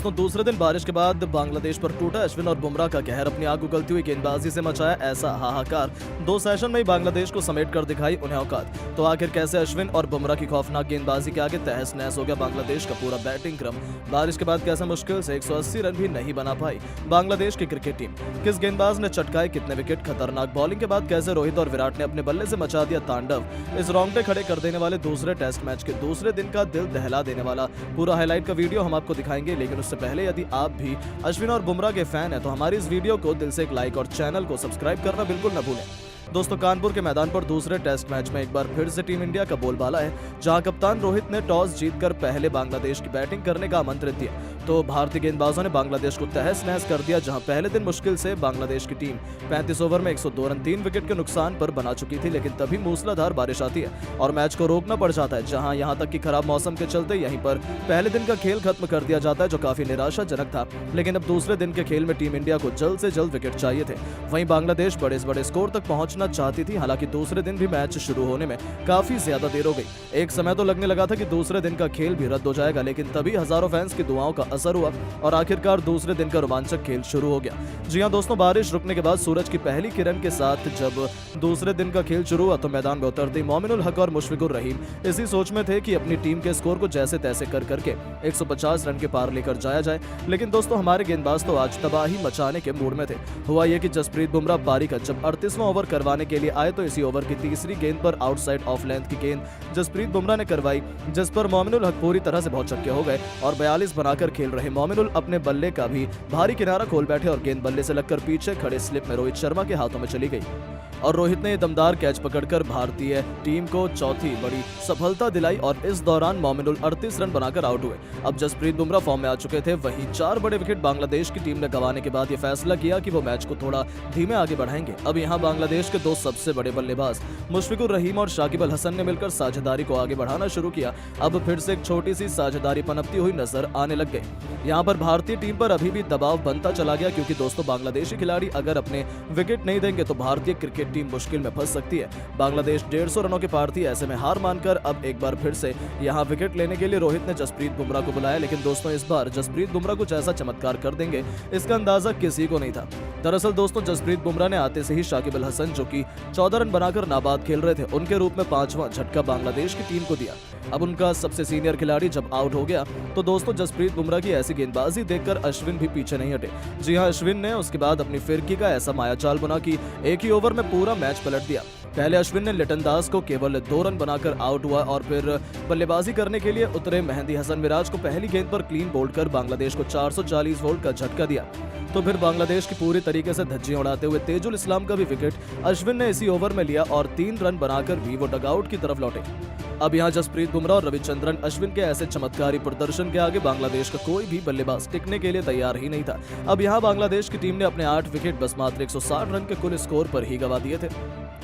दोस्तों दूसरे दिन बारिश के बाद बांग्लादेश पर टूटा अश्विन और बुमराह का कहर। अपनी आग उगलती हुई गेंदबाजी से मचाया ऐसा हाहाकार, 2 सेशन में ही बांग्लादेश को समेट कर दिखाई उन्हें औकात। तो आखिर कैसे अश्विन और बुमराह की खौफनाक गेंदबाजी के आगे तहस नहस हो गया बांग्लादेश का पूरा बैटिंग क्रम। बारिश के बाद कैसे मुश्किल से 180 रन भी नहीं बना पाई बांग्लादेश की क्रिकेट टीम। किस गेंदबाज ने चटकाए कितने विकेट, खतरनाक बॉलिंग के बाद कैसे रोहित और विराट ने अपने बल्ले से मचा दिया तांडव। इस रोंगटे खड़े कर देने वाले दूसरे टेस्ट मैच के दूसरे दिन का दिल दहला देने वाला पूरा हाईलाइट का वीडियो हम आपको दिखाएंगे। लेकिन उससे पहले यदि आप भी अश्विन और बुमराह के फैन हैं तो हमारी इस वीडियो को दिल से एक लाइक और चैनल को सब्सक्राइब करना बिल्कुल न भूलें। दोस्तों कानपुर के मैदान पर दूसरे टेस्ट मैच में एक बार फिर से टीम इंडिया का बोलबाला है, जहां कप्तान रोहित ने टॉस जीतकर पहले बांग्लादेश की बैटिंग करने का आमंत्रित दिया तो भारतीय गेंदबाजों ने बांग्लादेश को तहस नहस कर दिया। जहां पहले दिन मुश्किल से बांग्लादेश की टीम 35 ओवर में 102 रन 3 विकेट के नुकसान पर बना चुकी थी, लेकिन तभी मूसलाधार बारिश आती है और मैच को रोकना पड़ जाता है। जहां यहां तक कि खराब मौसम के चलते यहीं पर पहले दिन का खेल खत्म कर दिया जाता है, जो काफी निराशाजनक था। लेकिन अब दूसरे दिन के खेल में टीम इंडिया को जल्द से जल्द विकेट चाहिए थे। वहीं बांग्लादेश बड़े से बड़े स्कोर तक पहुंचना चाहती थी। हालांकि दूसरे दिन भी मैच शुरू होने में काफी ज्यादा देर हो गई। एक समय तो लगने लगा था कि दूसरे दिन का खेल भी रद्द हो जाएगा, लेकिन तभी हजारों फैंस की दुआओं का असर हुआ और आखिरकार दूसरे दिन का रोमांचक खेल शुरू हो गया। जी हां दोस्तों, बारिश रुकने के बाद सूरज की पहली किरण के साथ जब दूसरे दिन का खेल शुरू हुआ तो मैदान में उतरते मोमिनुल हक और मुशफिकुर रहीम इसी सोच में थे कि अपनी टीम के स्कोर को जैसे तैसे कर करके 150 रन के पार लेकर जाया जाए। लेकिन दोस्तों हमारे गेंदबाज तो आज तबाही मचाने के मूड में थे। हुआ यह कि जसप्रीत बुमराह पारी का जब 38वां ओवर करवाने के लिए आए तो इसी ओवर की तीसरी गेंद पर आउटसाइड ऑफ लेंथ की गेंद जसप्रीत बुमराह ने करवाई, जिस पर मोमिनुल हक पूरी तरह से भौचक्के हो गए और 42 बनाकर खेल रहे मोमिनुल अपने बल्ले का भी भारी किनारा खोल बैठे और गेंद बल्ले से लगकर पीछे खड़े स्लिप में रोहित शर्मा के हाथों में चली गई और रोहित ने दमदार कैच पकड़कर भारतीय टीम को चौथी बड़ी सफलता दिलाई और इस दौरान मोमिनुल 38 रन बनाकर आउट हुए। अब जसप्रीत बुमराह फॉर्म में आ चुके थे। वहीं 4 बड़े विकेट बांग्लादेश की टीम ने गंवाने के बाद यह फैसला किया कि वो मैच को थोड़ा धीमे आगे बढ़ाएंगे। अब यहाँ बांग्लादेश के 2 सबसे बड़े बल्लेबाज मुशफिकुर रहीम और शाकिब अल हसन ने मिलकर साझेदारी को आगे बढ़ाना शुरू किया। अब फिर से एक छोटी सी साझेदारी पनपती हुई नजर आने लग गई। यहाँ पर भारतीय टीम पर अभी भी दबाव बनता चला गया, क्योंकि दोस्तों बांग्लादेशी खिलाड़ी अगर अपने विकेट नहीं देंगे तो भारतीय क्रिकेट टीम मुश्किल में फंस सकती है। बांग्लादेश 150 रनों के पार थी। ऐसे में हार मानकर अब एक बार फिर से यहाँ विकेट लेने के लिए रोहित ने जसप्रीत बुमराह को बुलाया। लेकिन दोस्तों इस बार जसप्रीत बुमराह कुछ ऐसा चमत्कार कर देंगे इसका अंदाजा किसी को नहीं था। दरअसल दोस्तों जसप्रीत बुमराह ने आते से ही शाकिब अल हसन, जो कि 14 रन बनाकर नाबाद खेल रहे थे, उनके रूप में 5वां झटका बांग्लादेश की टीम को दिया। अब उनका सबसे सीनियर खिलाड़ी जब आउट हो गया तो दोस्तों जसप्रीत बुमराह की ऐसी गेंदबाजी देखकर अश्विन भी पीछे नहीं हटे। जी हां, अश्विन ने उसके बाद अपनी फिरकी का ऐसा मायाजाल बुना कि एक ही ओवर में पूरा मैच पलट दिया। पहले अश्विन ने लिटन दास को केवल 2 रन बनाकर आउट हुआ और फिर बल्लेबाजी करने के लिए उतरे मेहंदी हसन मिराज को पहली गेंद पर क्लीन बोल्ड कर बांग्लादेश को 440 वोल्ट का झटका दिया। तो फिर बांग्लादेश की पूरी तरीके से धज्जियां उड़ाते हुए तेजुल इस्लाम का भी विकेट अश्विन ने इसी ओवर में लिया और 3 रन बनाकर भी वो डगआउट की तरफ लौटे। अब यहाँ जसप्रीत बुमराह और रविचंद्रन अश्विन के ऐसे चमत्कारी प्रदर्शन के आगे बांग्लादेश का कोई भी बल्लेबाज टिकने के लिए तैयार ही नहीं था। अब यहाँ बांग्लादेश की टीम ने अपने 8 विकेट बस मात्र 160 रन के कुल स्कोर पर ही गंवा दिए थे।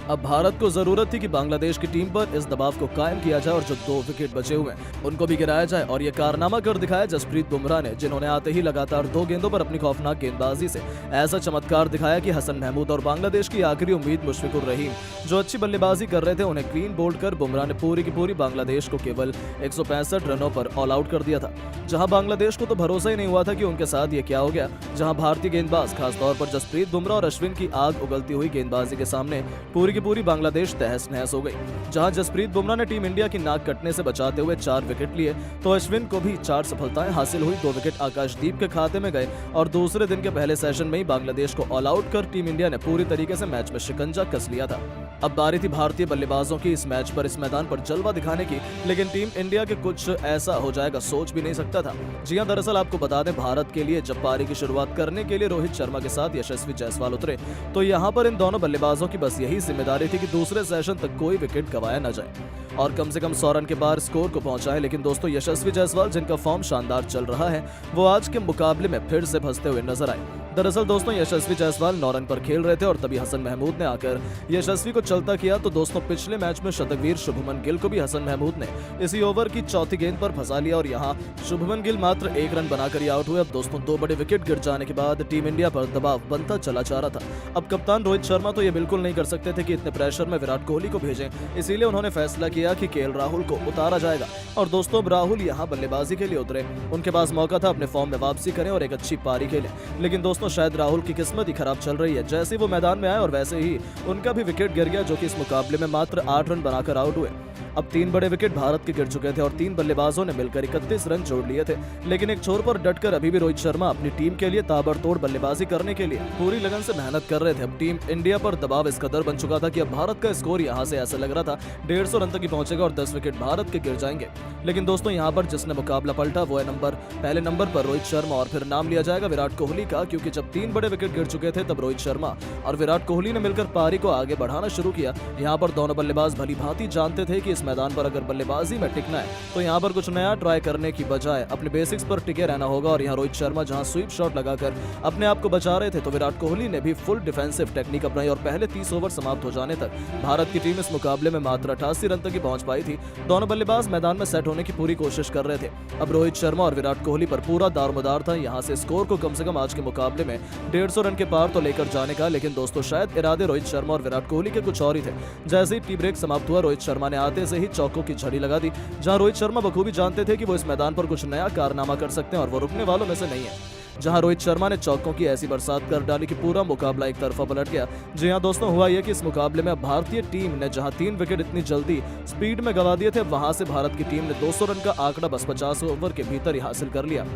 अब भारत को जरूरत थी कि बांग्लादेश की टीम पर इस दबाव को कायम किया जाए और जो 2 विकेट बचे हुए हैं उनको भी गिराया जाए, और ये कारनामा कर दिखाया जसप्रीत बुमराह ने, जिन्होंने आते ही लगातार 2 गेंदों पर अपनी खौफनाक गेंदबाजी से ऐसा चमत्कार दिखाया कि हसन महमूद और बांग्लादेश की आखिरी उम्मीद मुशफिकुर रहीम, जो अच्छी बल्लेबाजी कर रहे थे, उन्हें क्लीन बोल्ड कर बुमराह ने पूरी की पूरी बांग्लादेश को केवल 165 रनों पर ऑल आउट कर दिया था। जहां बांग्लादेश को तो भरोसा ही नहीं हुआ था कि उनके साथ ये क्या हो गया, जहां भारतीय गेंदबाज खासतौर पर जसप्रीत बुमराह और अश्विन की आग उगलती हुई गेंदबाजी के सामने पूरी की पूरी बांग्लादेश तहस नहस हो गई। जहां जसप्रीत बुमराह ने टीम इंडिया की नाक कटने से बचाते हुए 4 विकेट लिए तो अश्विन को भी 4 सफलताएं हासिल हुई। 2 विकेट आकाशदीप के खाते में गए और दूसरे दिन के पहले सेशन में ही बांग्लादेश को ऑल आउट कर टीम इंडिया ने पूरी तरीके से मैच में शिकंजा कस लिया था। अब बारी थी भारतीय बल्लेबाजों की इस मैच पर, इस मैदान पर जलवा दिखाने की, लेकिन टीम इंडिया के कुछ ऐसा हो जाएगा सोच भी नहीं सकता था। जी हां, दरअसल आपको बता दें, भारत के लिए जब पारी की शुरुआत करने के लिए रोहित शर्मा के साथ यशस्वी जायसवाल उतरे तो यहाँ पर इन दोनों बल्लेबाजों की बस यही जिम्मेदारी थी कि दूसरे सेशन तक कोई विकेट गंवाया न जाए और कम से कम 100 रन के पार स्कोर को पहुंचाए। लेकिन दोस्तों यशस्वी जायसवाल, जिनका फॉर्म शानदार चल रहा है, वो आज के मुकाबले में फिर से फंसते हुए नजर आए। दरअसल दोस्तों यशस्वी जायसवाल 9 रन पर खेल रहे थे और तभी हसन महमूद ने आकर यशस्वी को चलता किया। तो दोस्तों पिछले मैच में शतकवीर शुभमन गिल को भी हसन महमूद ने इसी ओवर की चौथी गेंद पर फंसा लिया और यहाँ शुभमन गिल मात्र 1 रन बनाकर आउट हुए। अब दोस्तों 2 बड़े विकेट गिर जाने के बाद टीम इंडिया पर दबाव बनता चला जा रहा था। अब कप्तान रोहित शर्मा तो ये बिल्कुल नहीं कर सकते थे कि इतने प्रेशर में विराट कोहली को भेजें, इसीलिए उन्होंने फैसला किया गया कि केएल राहुल को उतारा जाएगा और दोस्तों अब राहुल यहाँ बल्लेबाजी के लिए उतरे। उनके पास मौका था अपने फॉर्म में वापसी करें और एक अच्छी पारी खेलें, लेकिन दोस्तों शायद राहुल की किस्मत ही खराब चल रही है। जैसे ही वो मैदान में आए और वैसे ही उनका भी विकेट गिर गया, जो कि इस मुकाबले में मात्र 8 रन बनाकर आउट हुए। अब 3 बड़े विकेट भारत के गिर चुके थे और 3 बल्लेबाजों ने मिलकर 31 रन जोड़ लिए थे, लेकिन एक छोर पर डटकर अभी भी रोहित शर्मा अपनी टीम के लिए ताबड़तोड़ बल्लेबाजी करने के लिए पूरी लगन से मेहनत कर रहे थे। अब टीम इंडिया पर दबाव इस कदर बन चुका था कि अब भारत का स्कोर यहां से ऐसा लग रहा था 150 रन तक ही पहुंचेगा और 10 विकेट भारत के गिर जाएंगे। लेकिन दोस्तों यहां पर जिसने मुकाबला पलटा वो है पहले नंबर पर रोहित शर्मा और फिर नाम लिया जाएगा विराट कोहली का, क्योंकि जब 3 बड़े विकेट गिर चुके थे तब रोहित शर्मा और विराट कोहली ने मिलकर पारी को आगे बढ़ाना शुरू किया। यहाँ पर दोनों बल्लेबाज भली भांति जानते थे कि इस मैदान पर अगर बल्लेबाजी में टिकना है तो यहाँ पर कुछ नया ट्राई करने की बजाय अपने बेसिक्स पर टिके रहना होगा। और यहाँ रोहित शर्मा जहाँ स्वीप शॉट लगाकर अपने आप को बचा रहे थे तो विराट कोहली ने भी फुल डिफेंसिव टेक्निक अपनाई और पहले 30 ओवर समाप्त हो जाने तक भारत की टीम इस मुकाबले में मात्र 88 रन तक ही पहुंच पाई थी। दोनों बल्लेबाज मैदान में सेट होने की पूरी कोशिश कर रहे थे। अब रोहित शर्मा और विराट कोहली पर पूरा दारोमदार था यहाँ से स्कोर को कम से कम आज के मुकाबले में 150 रन के पार तो लेकर जाने का। लेकिन दोस्तों शायद इरादे रोहित शर्मा और विराट कोहली के कुछ और ही थे। जैसे ही टी ब्रेक समाप्त हुआ रोहित शर्मा ने आते से ही चौकों की झड़ी लगा दी, जहां रोहित शर्मा बखूबी जानते थे कि वो इस मैदान पर कुछ नया कारनामा कर सकते हैं और वो रुकने वालों में से नहीं है। जहां रोहित शर्मा ने चौकों की ऐसी बरसात कर डाली कि पूरा मुकाबला एक तरफा पलट गया। जी हां दोस्तों, हुआ यह कि इस मुकाबले में भारतीय टीम ने जहां 3 विकेट इतनी जल्दी स्पीड में गंवा दिए थे, वहां से भारत की टीम ने 200 रन का आंकड़ा बस 50 ओवर के भीतर ही हासिल कर लिया।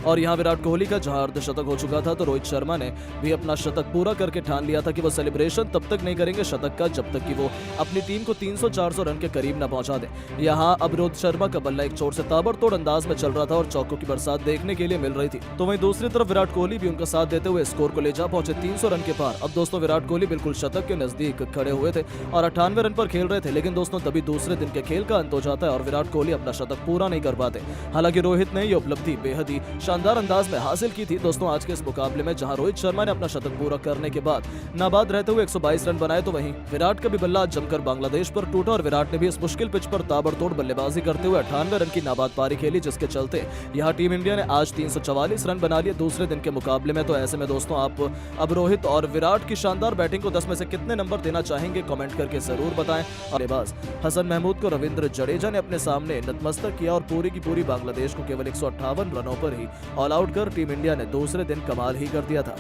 और यहाँ विराट कोहली का जहां अर्धशतक हो चुका था तो रोहित शर्मा ने भी अपना शतक पूरा करके ठान लिया था कि वो सेलिब्रेशन तब तक नहीं करेंगे शतक का जब तक कि वो अपनी टीम को 300-400 रन के करीब न पहुंचा दे। यहाँ अब रोहित शर्मा का बल्ला एक छोर से ताबड़तोड़ अंदाज में चल रहा था और चौकों की बरसात देखने के लिए मिल रही थी। तो वहीं दूसरी तरफ विराट कोहली भी उनका साथ देते हुए स्कोर को ले जा पहुंचे 300 रन के पार। अब दोस्तों विराट कोहली बिल्कुल शतक के नजदीक खड़े हुए थे और 98 रन पर खेल रहे थे, लेकिन दोस्तों तभी दूसरे दिन के खेल का अंत हो जाता है और विराट कोहली अपना शतक पूरा नहीं कर पाते। हालांकि रोहित ने ये उपलब्धि बेहद ही शानदार अंदाज में हासिल की थी। दोस्तों आज के इस मुकाबले में जहां रोहित शर्मा ने अपना शतक पूरा करने के बाद नाबाद रहते हुए 122 रन बनाए, तो वहीं विराट का भी बल्ला जमकर बांग्लादेश पर टूटा और विराट ने भी इस मुश्किल पिच पर ताबड़तोड़ बल्लेबाजी करते हुए 98 रन की नाबाद पारी खेली, जिसके चलते यहां टीम इंडिया ने आज 344 रन बना लिए दूसरे दिन के मुकाबले में। तो ऐसे में दोस्तों आप अब रोहित और विराट की शानदार बैटिंग को 10 में से कितने नंबर देना चाहेंगे कमेंट करके जरूर बताएं। बल्लेबाज हसन महमूद को रविंद्र जडेजा ने अपने सामने नतमस्तक किया और पूरी की पूरी बांग्लादेश को केवल 158 रनों पर ही ऑल आउट कर टीम इंडिया ने दूसरे दिन कमाल ही कर दिया था,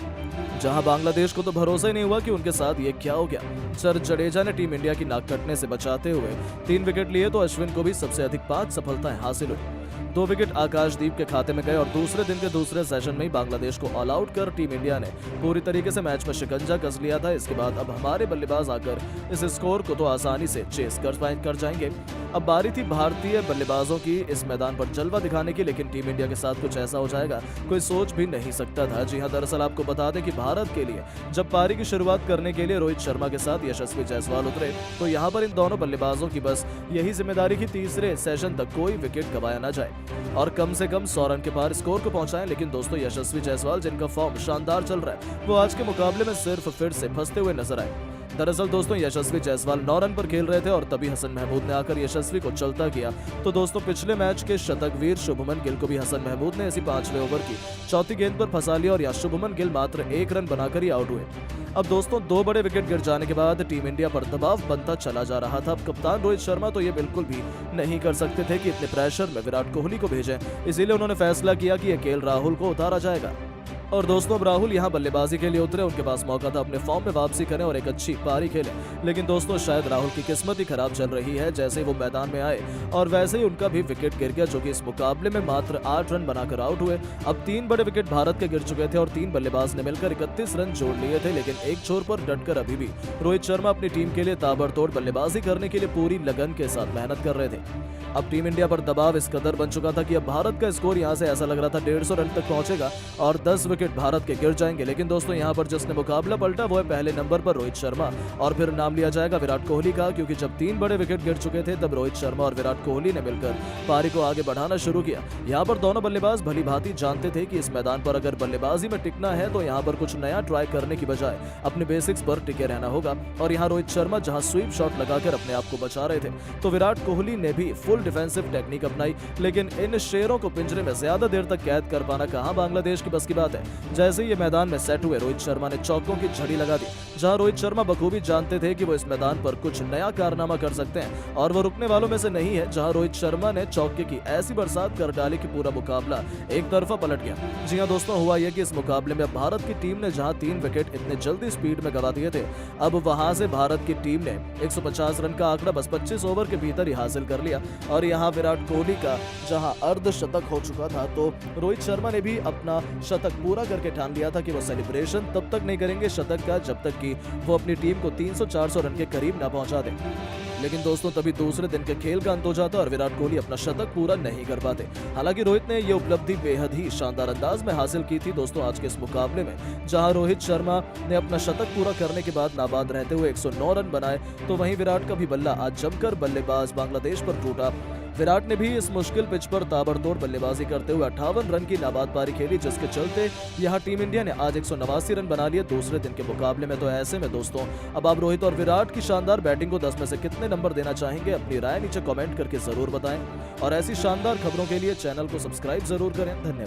जहां बांग्लादेश को तो भरोसा ही नहीं हुआ कि उनके साथ ये क्या हो गया। सर जडेजा ने टीम इंडिया की नाक कटने से बचाते हुए 3 विकेट लिए तो अश्विन को भी सबसे अधिक 5 सफलताएं हासिल हुई। 2 विकेट आकाशदीप के खाते में गए और दूसरे दिन के दूसरे सेशन में ही बांग्लादेश को ऑल आउट कर टीम इंडिया ने पूरी तरीके से मैच में शिकंजा कस लिया था। इसके बाद अब हमारे बल्लेबाज आकर इस स्कोर को तो आसानी से चेस कर जाएंगे। अब बारी थी भारतीय बल्लेबाजों की इस मैदान पर जलवा दिखाने की, लेकिन टीम इंडिया के साथ कुछ ऐसा हो जाएगा कोई सोच भी नहीं सकता था। जी हां, दरअसल आपको बता दें कि भारत के लिए जब पारी की शुरुआत करने के लिए रोहित शर्मा के साथ यशस्वी जायसवाल उतरे तो यहाँ पर इन दोनों बल्लेबाजों की बस यही जिम्मेदारी की तीसरे सेशन तक कोई विकेट गंवाया न जाए और कम से कम 100 रन के पार स्कोर को पहुंचाएं। लेकिन दोस्तों यशस्वी जायसवाल जिनका फॉर्म शानदार चल रहा है वो आज के मुकाबले में सिर्फ फिर से फंसते हुए नजर आए। दरअसल दोस्तों यशस्वी जायसवाल 9 रन पर खेल रहे थे और तभी हसन महमूद ने आकर यशस्वी को चलता किया। तो दोस्तों पिछले मैच के शतकवीर शुभमन गिल को भी हसन महमूद ने ऐसी 5वें ओवर की चौथी गेंद पर फंसा लिया और यहाँ शुभमन गिल मात्र 1 रन बनाकर ही आउट हुए। अब दोस्तों 2 बड़े विकेट गिर जाने के बाद टीम इंडिया पर दबाव बनता चला जा रहा था। अब कप्तान रोहित शर्मा तो ये बिल्कुल भी नहीं कर सकते थे कि इतने प्रेशर में विराट कोहली को भेजें, इसीलिए उन्होंने फैसला किया कि केएल राहुल को उतारा जाएगा। और दोस्तों अब राहुल यहाँ बल्लेबाजी के लिए उतरे, उनके पास मौका था अपने फॉर्म में वापसी करें और एक अच्छी पारी खेलें, लेकिन दोस्तों शायद राहुल की किस्मत ही खराब चल रही है। जैसे ही वो मैदान में आए और वैसे ही उनका भी विकेट गिर गया, जो कि इस मुकाबले में मात्र 8 रन बनाकर आउट हुए। अब 3 बड़े विकेट भारत के गिर चुके थे और 3 बल्लेबाज ने मिलकर 31 रन जोड़ लिए थे, लेकिन एक छोर पर डटकर अभी भी रोहित शर्मा अपनी टीम के लिए ताबड़तोड़ बल्लेबाजी करने के लिए पूरी लगन के साथ मेहनत कर रहे थे। अब टीम इंडिया पर दबाव इस कदर बन चुका था कि अब भारत का स्कोर यहाँ से ऐसा लग रहा था 150 रन तक पहुंचेगा और 10 विकेट भारत के गिर जाएंगे। लेकिन दोस्तों यहाँ पर जिसने मुकाबला पलटा वो है पहले नंबर पर रोहित शर्मा और फिर नाम लिया जाएगा विराट कोहली का, क्योंकि जब 3 बड़े विकेट गिर चुके थे तब रोहित शर्मा और विराट कोहली ने मिलकर पारी को आगे बढ़ाना शुरू किया। यहाँ पर दोनों बल्लेबाज भली भांति जानते थे कि इस मैदान पर अगर बल्लेबाजी में टिकना है तो यहाँ पर कुछ नया ट्राई करने की बजाय अपने बेसिक्स पर टिके रहना होगा। और यहाँ रोहित शर्मा जहाँ स्वीप शॉट लगाकर अपने आप को बचा रहे थे तो विराट कोहली ने भी फुल डिफेंसिव टेक्निक अपनाई, लेकिन इन शेरों को पिंजरे में ज्यादा देर तक कैद कर पाना कहां बांग्लादेश की बस की बात है। जैसे ही ये मैदान में सेट हुए, रोहित शर्मा ने चौकों की झड़ी लगा दी। जहां रोहित शर्मा बखूबी जानते थे कि वो इस मैदान पर कुछ नया कारनामा कर सकते हैं और वो रुकने वालों में से नहीं है। जहां रोहित शर्मा ने चौके की ऐसी बरसात कर डाली कि पूरा मुकाबला एक तरफा पलट गया। जी हां दोस्तों, हुआ यह कि इस मुकाबले में भारत की टीम ने जहां 3 विकेट इतने जल्दी स्पीड में गवा दिए थे, अब वहां से भारत की टीम ने 150 रन का आंकड़ा बस 25 ओवर के भीतर ही हासिल कर लिया। और यहाँ विराट कोहली का जहां अर्धशतक हो चुका था, तो रोहित शर्मा ने भी अपना शतक पूरा करके ठान लिया था कि वो सेलिब्रेशन तब तक नहीं करेंगे शतक का जब तक कि वो अपनी टीम को 300-400 रन के करीब ना पहुंचा दें। लेकिन दोस्तों, तभी दूसरे दिन के खेल का अंत हो जाता और विराट कोहली अपना शतक पूरा नहीं कर पाते। हालांकि रोहित ने ये उपलब्धि बेहद ही शानदार अंदाज में हासिल की थी दोस्तों आज के इस मुकाबले में, जहां रोहित शर्मा ने अपना शतक पूरा करने के बाद नाबाद रहते हुए 109 रन बनाए, तो वहीं विराट का भी बल्ला आज जमकर बल्लेबाज बांग्लादेश पर टूटा। विराट ने भी इस मुश्किल पिच पर ताबड़तोड़ बल्लेबाजी करते हुए 58 रन की नाबाद पारी खेली, जिसके चलते यहां टीम इंडिया ने आज 189 रन बना लिए दूसरे दिन के मुकाबले में। तो ऐसे में दोस्तों, अब आप रोहित और विराट की शानदार बैटिंग को 10 में से कितने नंबर देना चाहेंगे? अपनी राय नीचे कमेंट करके जरूर बताएं और ऐसी शानदार खबरों के लिए चैनल को सब्सक्राइब जरूर करें। धन्यवाद।